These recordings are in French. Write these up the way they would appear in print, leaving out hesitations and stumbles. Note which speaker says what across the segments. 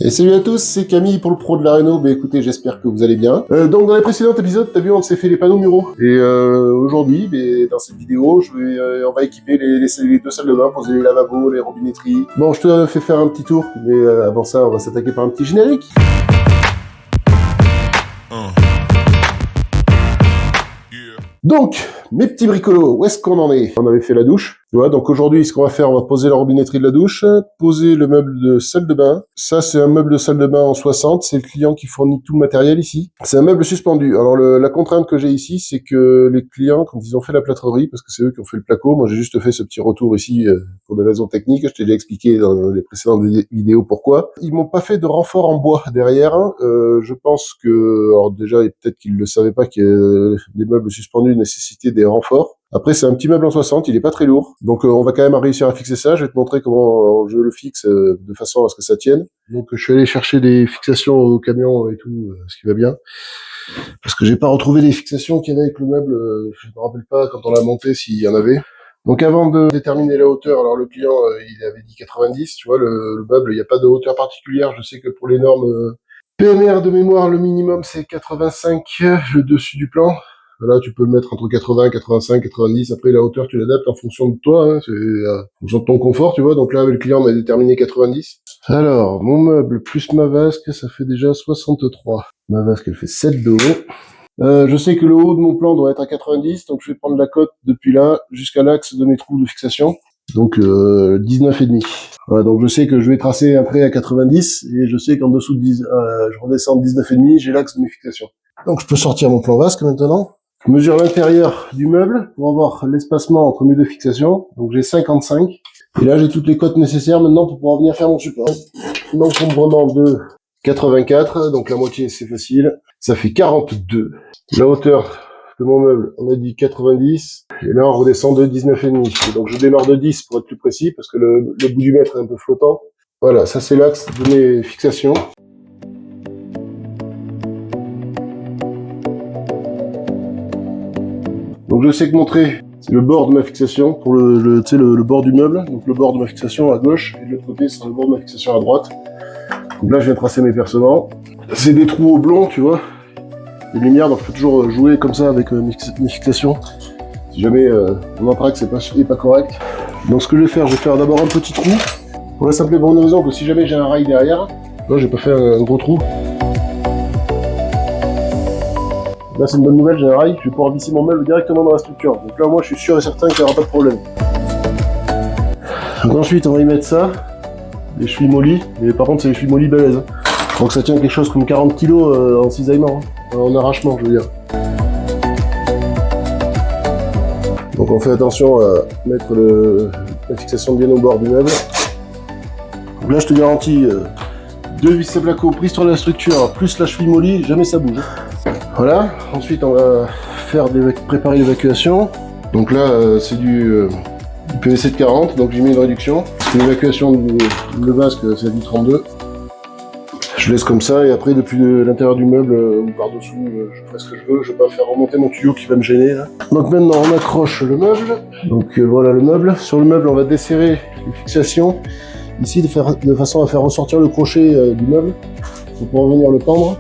Speaker 1: Et salut à tous, c'est Camille pour le pro de la Réno. Bah écoutez, j'espère que vous allez bien. Donc dans les précédents épisodes, t'as vu, on s'est fait les panneaux muraux. Et aujourd'hui, dans cette vidéo, on va équiper les deux salles de bain, poser les lavabos, les robinetteries. Bon, je te fais faire un petit tour, mais avant ça, on va s'attaquer par un petit générique. Donc, mes petits bricolos, où est-ce qu'on en est? On avait fait la douche, tu vois, donc aujourd'hui, ce qu'on va faire, on va poser la robinetterie de la douche, poser le meuble de salle de bain. Ça, c'est un meuble de salle de bain en 60, c'est le client qui fournit tout le matériel ici. C'est un meuble suspendu. Alors, la contrainte que j'ai ici, c'est que les clients, quand ils ont fait la plâtrerie, parce que c'est eux qui ont fait le placo, moi j'ai juste fait ce petit retour ici pour des raisons techniques, je t'ai déjà expliqué dans les précédentes vidéos pourquoi. Ils m'ont pas fait de renfort en bois derrière, je pense que, alors déjà, peut-être qu'ils ne le savaient pas que les meubles suspendus nécessitaient des renforts. Après, c'est un petit meuble en 60, il est pas très lourd. Donc, on va quand même réussir à fixer ça. Je vais te montrer comment je le fixe de façon à ce que ça tienne. Donc, je suis allé chercher des fixations au camion et tout, ce qui va bien. Parce que j'ai pas retrouvé les fixations qu'il y avait avec le meuble. Je me rappelle pas quand on l'a monté s'il y en avait. Donc, avant de déterminer la hauteur, alors le client, il avait dit 90. Tu vois, le meuble, il n'y a pas de hauteur particulière. Je sais que pour les normes PMR de mémoire, le minimum, c'est 85, le dessus du plan. Là, tu peux le mettre entre 80, 85, 90. Après, la hauteur, tu l'adaptes en fonction de toi, c'est en fonction de ton confort, tu vois. Donc là, avec le client, on a déterminé 90. Alors, mon meuble plus ma vasque, ça fait déjà 63. Ma vasque, elle fait 7 de haut. Je sais que le haut de mon plan doit être à 90, donc je vais prendre la cote depuis là jusqu'à l'axe de mes trous de fixation. Donc 19,5. Voilà, donc je sais que je vais tracer après à 90, et je sais qu'en dessous de 10, je redescends de 19,5, j'ai l'axe de mes fixations. Donc je peux sortir mon plan vasque maintenant. Je mesure l'intérieur du meuble pour avoir l'espacement entre mes deux fixations. Donc j'ai 55. Et là j'ai toutes les cotes nécessaires maintenant pour pouvoir venir faire mon support. L'encombrement de 84, donc la moitié c'est facile. Ça fait 42. La hauteur de mon meuble, on a dit 90. Et là on redescend de 19,5. Donc je démarre de 10 pour être plus précis parce que le bout du mètre est un peu flottant. Voilà, ça c'est l'axe de mes fixations. Donc je sais que mon trait, c'est le bord de ma fixation, pour le bord du meuble. Donc le bord de ma fixation à gauche, et de l'autre côté, c'est le bord de ma fixation à droite. Donc là, je viens tracer mes percements. C'est des trous oblongs, tu vois, des lumières, donc je peux toujours jouer comme ça avec mes fixations. Si jamais mon anthrax n'est pas correct. Donc ce que je vais faire d'abord un petit trou, pour la simple et bonne raison que si jamais j'ai un rail derrière, là j'ai pas fait un gros trou. Là, c'est une bonne nouvelle, j'ai un rail, je vais pouvoir visser mon meuble directement dans la structure. Donc là, moi, je suis sûr et certain qu'il n'y aura pas de problème. Donc ensuite, on va y mettre ça, les chevilles mollies, mais par contre, c'est les chevilles mollies balèzes. Je crois que ça tient quelque chose comme 40 kg en cisaillement, en arrachement, je veux dire. Donc on fait attention à mettre la fixation bien au bord du meuble. Donc là, je te garantis, 2 vis à placo prises sur la structure, plus la cheville mollie, jamais ça bouge. Voilà, ensuite on va préparer l'évacuation. Donc là c'est du PVC de 40, donc j'ai mis une réduction. L'évacuation le vasque c'est du 32. Je laisse comme ça et après depuis l'intérieur du meuble ou par-dessous, je ferai ce que je veux. Je vais pas faire remonter mon tuyau qui va me gêner là. Donc maintenant on accroche le meuble. Donc voilà le meuble. Sur le meuble on va desserrer les fixations. Ici de façon à faire ressortir le crochet du meuble pour pouvoir venir le tendre.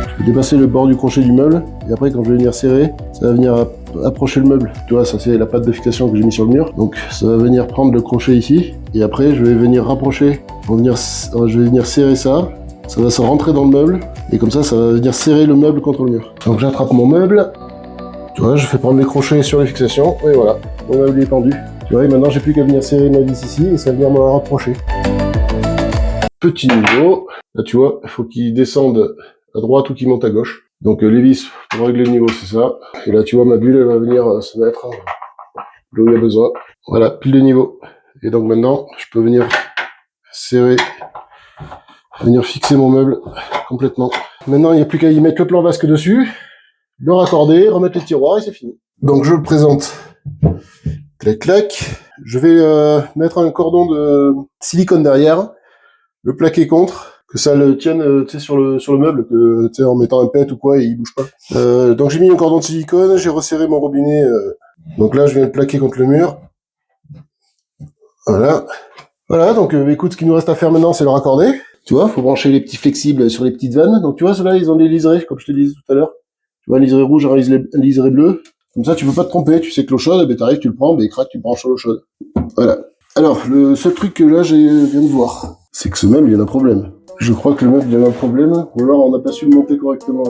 Speaker 1: Je vais dépasser le bord du crochet du meuble, et après quand je vais venir serrer, ça va venir approcher le meuble. Tu vois, ça c'est la patte de fixation que j'ai mis sur le mur. Donc ça va venir prendre le crochet ici, et après je vais venir rapprocher, je vais venir serrer ça, ça va se rentrer dans le meuble, et comme ça va venir serrer le meuble contre le mur. Donc j'attrape mon meuble, tu vois, je fais prendre les crochets sur les fixations, et voilà, mon meuble est tendu. Tu vois, et maintenant j'ai plus qu'à venir serrer ma vis ici, et ça va venir me rapprocher. Petit niveau, là tu vois, il faut qu'il descende à droite ou qui monte à gauche. Donc les vis pour régler le niveau c'est ça. Et là tu vois ma bulle elle va venir se mettre là où il y a besoin. Voilà, pile de niveau. Et donc maintenant je peux venir serrer, venir fixer mon meuble complètement. Maintenant il n'y a plus qu'à y mettre le plan vasque dessus, le raccorder, remettre les tiroirs et c'est fini. Donc je le présente. Clac clac. Je vais mettre un cordon de silicone derrière, le plaquer contre, que ça le tienne sur le meuble, que en mettant un pet ou quoi, il bouge pas. Donc j'ai mis un cordon de silicone, j'ai resserré mon robinet. Donc là je viens le plaquer contre le mur. Voilà. Voilà, donc écoute, ce qu'il nous reste à faire maintenant, c'est le raccorder. Tu vois, faut brancher les petits flexibles sur les petites vannes. Donc tu vois, ceux-là, ils ont des liserés, comme je te disais tout à l'heure. Tu vois, un liseré rouge, un liseré bleu. Comme ça, tu peux pas te tromper. Tu sais que l'eau chaude, ben t'arrives, tu le prends, ben crac, tu le branches sur l'eau chaude. Voilà. Alors, le seul truc que là, j'ai viens de voir, c'est que ce meuble, il y a un problème. Je crois que le meuble, il y a un problème, ou alors on n'a pas su le monter correctement.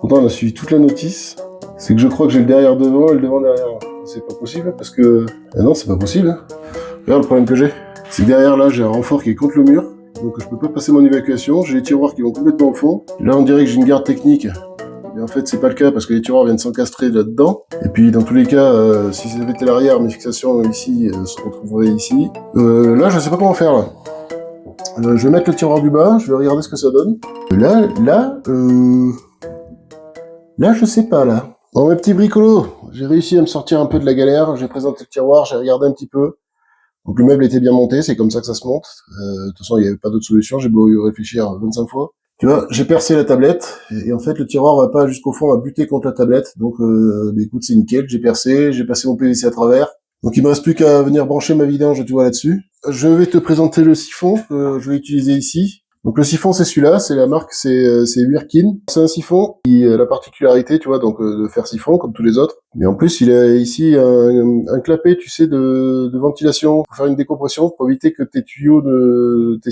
Speaker 1: Pourtant, on a suivi toute la notice. C'est que je crois que j'ai le derrière devant et le devant derrière. C'est pas possible, parce que... Ah non, c'est pas possible. Regarde le problème que j'ai. C'est que derrière, là, j'ai un renfort qui est contre le mur. Donc je peux pas passer mon évacuation. J'ai les tiroirs qui vont complètement au fond. Là, on dirait que j'ai une garde technique. Mais en fait, c'est pas le cas parce que les tiroirs viennent s'encastrer là-dedans. Et puis, dans tous les cas, si c'était l'arrière, mes fixations ici se retrouveraient ici. Là, je sais pas comment faire, là. Je vais mettre le tiroir du bas, je vais regarder ce que ça donne. Là, je sais pas, là. Bon, mes petits bricolos, j'ai réussi à me sortir un peu de la galère. J'ai présenté le tiroir, j'ai regardé un petit peu. Donc le meuble était bien monté, c'est comme ça que ça se monte. De toute façon, il n'y avait pas d'autre solution, j'ai beau y réfléchir 25 fois. Tu vois, j'ai percé la tablette, et en fait, le tiroir va pas jusqu'au fond, va buter contre la tablette. Donc, bah, écoute, c'est nickel, j'ai percé, j'ai passé mon PVC à travers. Donc il me reste plus qu'à venir brancher ma vidange, tu vois, là-dessus. Je vais te présenter le siphon que je vais utiliser ici. Donc le siphon, c'est celui-là, c'est la marque, c'est Wirkin. C'est un siphon qui a la particularité, tu vois, donc de faire siphon comme tous les autres. Mais en plus, il a ici un clapet, tu sais, de ventilation pour faire une décompression, pour éviter que tes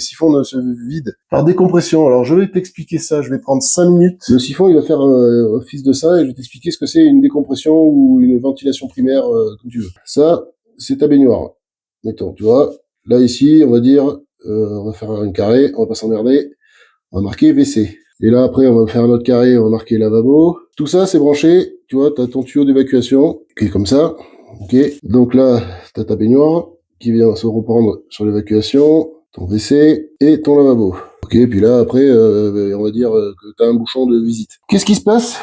Speaker 1: siphons ne se vident par décompression. Alors je vais t'expliquer ça, je vais prendre 5 minutes. Le siphon, il va faire office de ça et je vais t'expliquer ce que c'est une décompression ou une ventilation primaire, comme tu veux. Ça, c'est ta baignoire. Mettons, tu vois, là ici, on va dire... on va faire un carré, on va pas s'emmerder, on va marquer WC. Et là, après, on va faire un autre carré, on va marquer lavabo. Tout ça, c'est branché, tu vois, t'as ton tuyau d'évacuation, qui est comme ça, ok. Donc là, t'as ta baignoire, qui vient se reprendre sur l'évacuation, ton WC et ton lavabo. Ok, puis là, après, on va dire que t'as un bouchon de visite. Qu'est-ce qui se passe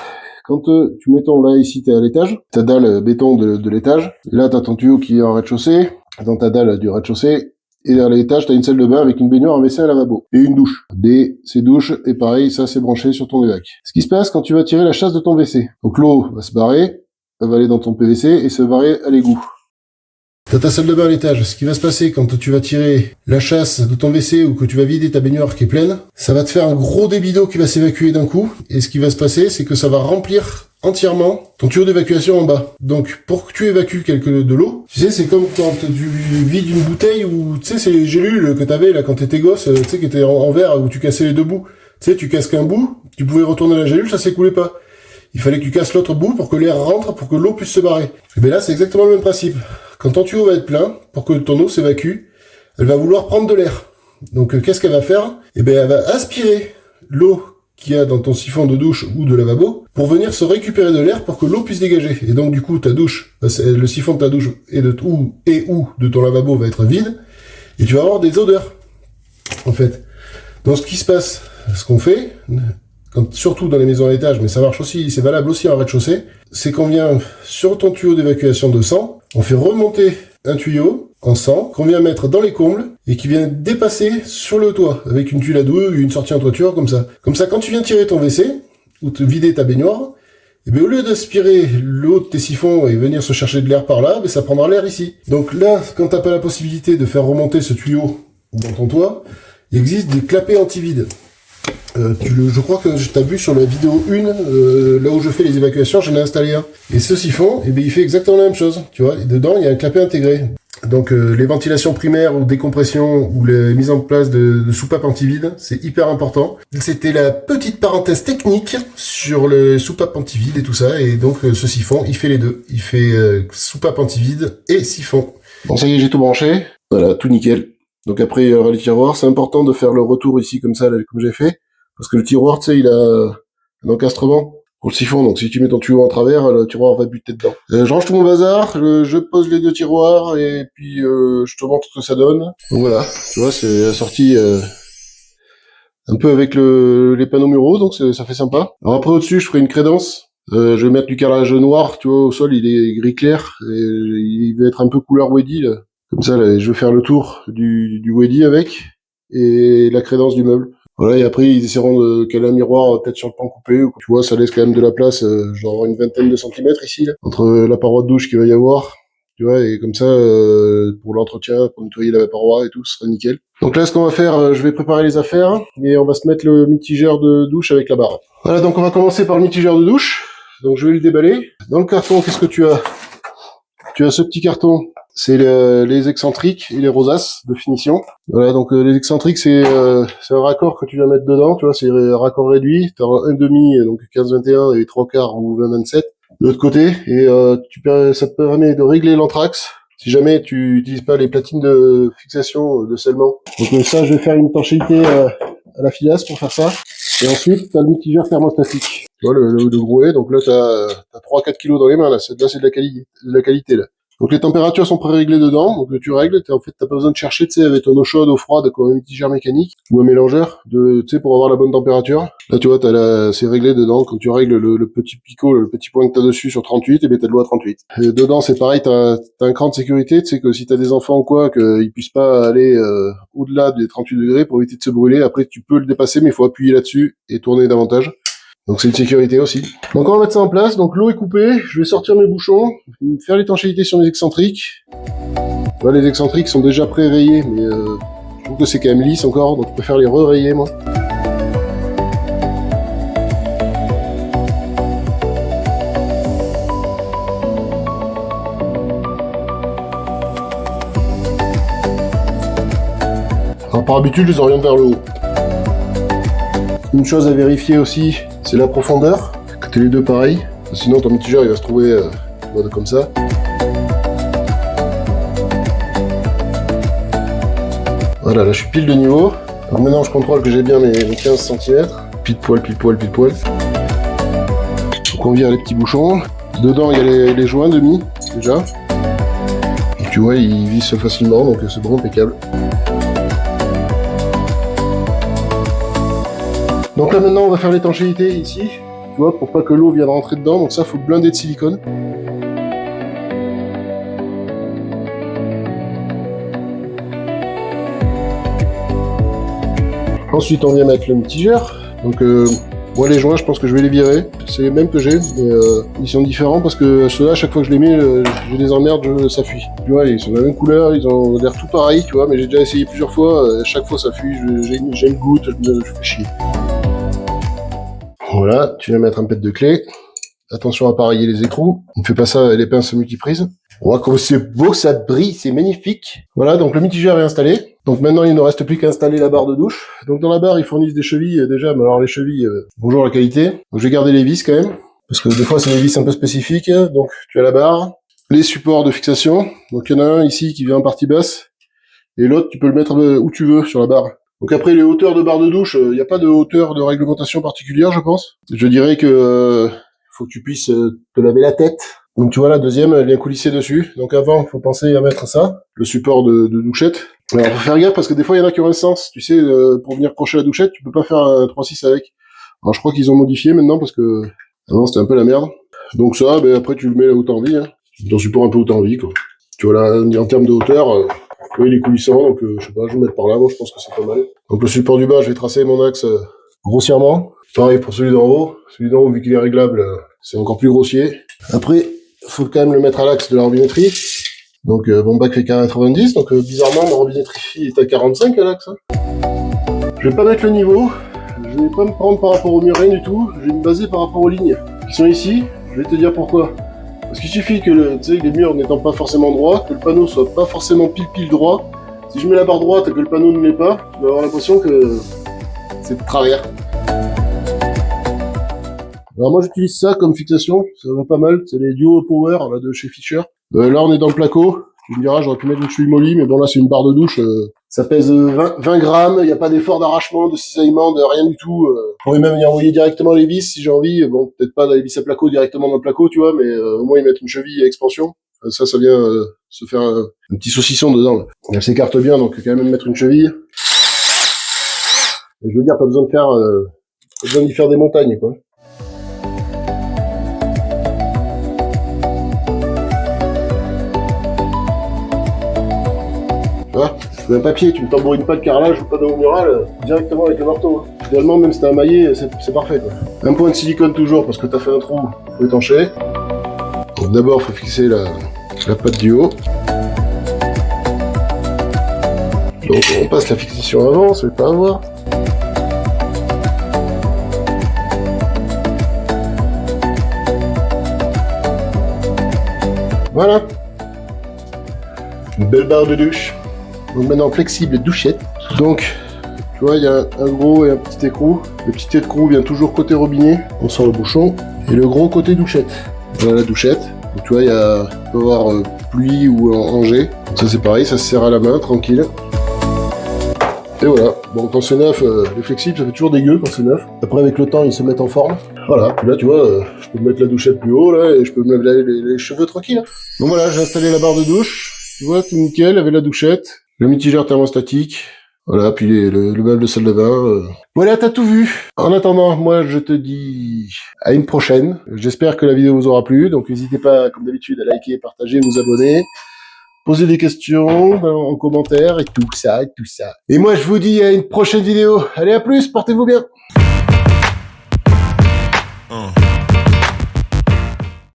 Speaker 1: quand tu mets ton, là, ici, t'es à l'étage, ta dalle béton de l'étage, et là, t'as ton tuyau qui est en rez-de-chaussée, dans ta dalle du rez-de-chaussée, et à l'étage, t'as une salle de bain avec une baignoire, un WC, un lavabo. Et une douche. Ces douches, et pareil, ça c'est branché sur ton évac. Ce qui se passe quand tu vas tirer la chasse de ton WC. Donc l'eau va se barrer, elle va aller dans ton PVC et se barrer à l'égout. T'as ta salle de bain à l'étage. Ce qui va se passer quand tu vas tirer la chasse de ton WC ou que tu vas vider ta baignoire qui est pleine, ça va te faire un gros débit d'eau qui va s'évacuer d'un coup. Et ce qui va se passer, c'est que ça va remplir entièrement ton tuyau d'évacuation en bas. Donc, pour que tu évacues de l'eau, tu sais, c'est comme quand tu vides une bouteille ou, tu sais, c'est les gélules que t'avais là quand t'étais gosse, tu sais, qui étaient en verre où tu cassais les deux bouts. Tu sais, tu casses qu'un bout, tu pouvais retourner la gélule, ça s'écoulait pas. Il fallait que tu casses l'autre bout pour que l'air rentre, pour que l'eau puisse se barrer. Et bien là, c'est exactement le même principe. Quand ton tuyau va être plein, pour que ton eau s'évacue, elle va vouloir prendre de l'air. Donc, qu'est-ce qu'elle va faire? Eh bien, elle va aspirer l'eau qu'il y a dans ton siphon de douche ou de lavabo pour venir se récupérer de l'air pour que l'eau puisse dégager. Et donc, du coup, ta douche, le siphon de ta douche et ou de ton lavabo va être vide et tu vas avoir des odeurs, en fait. Donc, ce qui se passe, ce qu'on fait, surtout dans les maisons à l'étage, mais ça marche aussi, c'est valable aussi en rez-de-chaussée, c'est qu'on vient sur ton tuyau d'évacuation de sang, on fait remonter un tuyau en sang qu'on vient mettre dans les combles et qui vient dépasser sur le toit avec une tuile à douille, une sortie en toiture comme ça. Comme ça, quand tu viens tirer ton WC ou te vider ta baignoire, et bien au lieu d'aspirer l'eau de tes siphons et venir se chercher de l'air par là, ça prendra l'air ici. Donc là, quand t'as pas la possibilité de faire remonter ce tuyau dans ton toit, il existe des clapets anti-vide. Je crois que t'as vu sur la vidéo 1, là où je fais les évacuations, j'en ai installé un. Et ce siphon, il fait exactement la même chose, tu vois. Et dedans, il y a un clapet intégré. Donc les ventilations primaires ou décompression ou les mises en place de soupapes anti-vide, c'est hyper important. C'était la petite parenthèse technique sur les soupapes anti-vide et tout ça. Et donc ce siphon, il fait les deux. Il fait soupape anti-vide et siphon. Bon, ça y est, j'ai tout branché. Voilà, tout nickel. Donc après, il y aura les tiroirs. C'est important de faire le retour ici comme ça, là, comme j'ai fait. Parce que le tiroir, tu sais, il a un encastrement pour le siphon. Donc si tu mets ton tuyau en travers, le tiroir va buter dedans. Je range tout mon bazar, je pose les deux tiroirs et puis je te montre ce que ça donne. Donc voilà, tu vois, c'est assorti un peu avec les panneaux muraux, donc ça fait sympa. Alors après au-dessus, je ferai une crédence. Je vais mettre du carrelage noir, tu vois, au sol, il est gris clair. Et il va être un peu couleur Weddy, là. Comme ça, là, je vais faire le tour du Weddy avec et la crédence du meuble. Voilà, et après, ils essaieront de caler un miroir peut-être sur le pan coupé. Tu vois, ça laisse quand même de la place, genre une vingtaine de centimètres ici, là, entre la paroi de douche qu'il va y avoir tu vois, et comme ça, pour l'entretien, pour nettoyer la paroi et tout, ce sera nickel. Donc là, ce qu'on va faire, je vais préparer les affaires, et on va se mettre le mitigeur de douche avec la barre. Voilà, donc on va commencer par le mitigeur de douche. Donc je vais le déballer. Dans le carton, qu'est-ce que tu as? Tu as ce petit carton, c'est les excentriques et les rosaces de finition. Voilà, donc les excentriques, c'est un raccord que tu vas mettre dedans, tu vois, c'est un raccord réduit. Tu as un demi, donc 15-21 et 3/4 ou 20-27 de l'autre côté, et ça te permet de régler l'anthrax si jamais tu n'utilises pas les platines de fixation de scellement. Donc ça, je vais faire une étanchéité à la filasse pour faire ça. Et ensuite, tu as le mitigeur thermostatique. Tu vois, le gros est, donc là, tu as 3-4 kilos dans les mains, là, c'est de la qualité, là. Donc les températures sont pré-réglées dedans, donc tu règles, en fait, t'as pas besoin de chercher, tu sais, avec ton eau chaude, eau froide, comme un mitigeur mécanique, ou un mélangeur, tu sais, pour avoir la bonne température. Là, tu vois, c'est réglé dedans, quand tu règles le petit picot, le petit point que t'as dessus sur 38, et ben t'as de l'eau à 38. Et dedans, c'est pareil, t'as un cran de sécurité, tu sais, que si t'as des enfants ou quoi, qu'ils puissent pas aller au-delà des 38 degrés pour éviter de se brûler, après tu peux le dépasser, mais il faut appuyer là-dessus et tourner davantage. Donc c'est une sécurité aussi. Donc on va mettre ça en place. Donc l'eau est coupée, je vais sortir mes bouchons, faire l'étanchéité sur mes excentriques. Voilà, les excentriques sont déjà pré-rayés, mais je trouve que c'est quand même lisse encore, donc je préfère les re-rayer moi. Alors par habitude, je les oriente vers le haut. Une chose à vérifier aussi, c'est la profondeur, que t'es les deux pareils, sinon ton mitigeur il va se trouver comme ça. Voilà, là je suis pile de niveau. Alors maintenant je contrôle que j'ai bien mes 15 cm, pile poil, pile poil, pile poil. Donc on vire les petits bouchons. Dedans il y a les joints demi, déjà. Et tu vois, ils vissent facilement, donc c'est vraiment impeccable. Donc là maintenant on va faire l'étanchéité ici, tu vois, pour pas que l'eau vienne rentrer dedans, donc ça faut blinder de silicone. Ensuite on vient mettre le mitigeur, donc moi les joints je pense que je vais les virer, c'est les mêmes que j'ai, mais ils sont différents parce que ceux-là à chaque fois que je les mets, je les emmerde, ça fuit. Tu vois, ils sont de la même couleur, ils ont l'air tout pareil, tu vois, mais j'ai déjà essayé plusieurs fois, à chaque fois ça fuit, j'ai une goutte, je fais chier. Voilà, tu vas mettre un pet de clé. Attention à pas rayer les écrous. Ne fais pas ça avec les pinces multiprises. On voit comme c'est beau, ça brille, c'est magnifique. Voilà, donc le mitigeur est installé. Donc maintenant, il ne reste plus qu'à installer la barre de douche. Donc dans la barre, ils fournissent des chevilles déjà. Mais alors les chevilles, bonjour la qualité. Donc je vais garder les vis quand même. Parce que des fois, c'est des vis un peu spécifiques. Donc tu as la barre. Les supports de fixation. Donc il y en a un ici qui vient en partie basse. Et l'autre, tu peux le mettre où tu veux sur la barre. Donc après les hauteurs de barre de douche, il n'y a pas de hauteur de réglementation particulière, je pense. Je dirais que faut que tu puisses te laver la tête. Donc tu vois la deuxième, elle vient coulisser dessus. Donc avant, il faut penser à mettre ça, le support de douchette. Alors faut faire gaffe parce que des fois il y en a qui ont un sens. Tu sais, pour venir crocher la douchette, tu peux pas faire un 3/6 avec. Alors je crois qu'ils ont modifié maintenant parce que avant c'était un peu la merde. Donc ça, ben après tu le mets là où t'as envie. Hein. Ton support un peu où t'as envie, quoi. Tu vois là, en termes de hauteur. Oui, il est coulissant, donc je sais pas, je vais le mettre par là, moi je pense que c'est pas mal. Donc le support du bas, je vais tracer mon axe grossièrement. Pareil pour celui d'en haut. Celui d'en haut, vu qu'il est réglable, c'est encore plus grossier. Après, il faut quand même le mettre à l'axe de la robinetterie. Donc mon bac fait 90, donc bizarrement ma robinetterie est à 45 à l'axe. Hein. Je vais pas mettre le niveau, je vais pas me prendre par rapport au mur, rien du tout. Je vais me baser par rapport aux lignes qui sont ici. Je vais te dire pourquoi. Parce qu'il suffit que les murs n'étant pas forcément droits, que le panneau soit pas forcément pile droit. Si je mets la barre droite et que le panneau ne l'est pas, tu vas avoir l'impression que c'est de travers. Alors moi j'utilise ça comme fixation, ça va pas mal, c'est les Duo Power là, de chez Fisher. Là on est dans le placo, tu me diras j'aurais pu mettre une cheville molly, mais bon là c'est une barre de douche, ça pèse 20 grammes, il n'y a pas d'effort d'arrachement, de cisaillement, de rien du tout. Je pourrais même y envoyer directement les vis si j'ai envie, bon peut-être pas les vis à placo directement dans le placo, tu vois, mais au moins ils mettent une cheville à expansion. Ça vient se faire un petit saucisson dedans. Là. Elle s'écarte bien, donc quand même mettre une cheville. Et je veux dire, pas besoin d'y faire des montagnes, quoi. Tu vois, c'est un papier, tu ne tambourines pas de carrelage ou pas de mural directement avec le marteau. Hein. Finalement, même si t'as un maillet, c'est parfait, quoi. Un point de silicone toujours, parce que t'as fait un trou, faut étancher. Donc d'abord, faut fixer la patte du haut. Donc on passe la fixation avant, ça ne veut pas avoir. Voilà. Une belle barre de douche. Donc maintenant flexible douchette. Donc, tu vois, il y a un gros et un petit écrou. Le petit écrou vient toujours côté robinet. On sort le bouchon. Et le gros côté douchette. Voilà la douchette. Donc tu vois, il peut y avoir pluie ou en jet. Ça c'est pareil, ça se serre à la main, tranquille. Et voilà. Bon, quand c'est neuf, les flexibles, ça fait toujours dégueu quand c'est neuf. Après, avec le temps, ils se mettent en forme. Voilà. Puis là, tu vois, je peux mettre la douchette plus haut, là, et je peux me laver les cheveux tranquille. Donc voilà, j'ai installé la barre de douche. Tu vois, tout nickel, avec la douchette. Le mitigeur thermostatique. Voilà, puis le meuble de salle de bain. Voilà, t'as tout vu. En attendant, moi, je te dis à une prochaine. J'espère que la vidéo vous aura plu. Donc, n'hésitez pas, comme d'habitude, à liker, partager, vous abonner. Posez des questions en commentaire et tout ça, et tout ça. Et moi, je vous dis à une prochaine vidéo. Allez, à plus, portez-vous bien.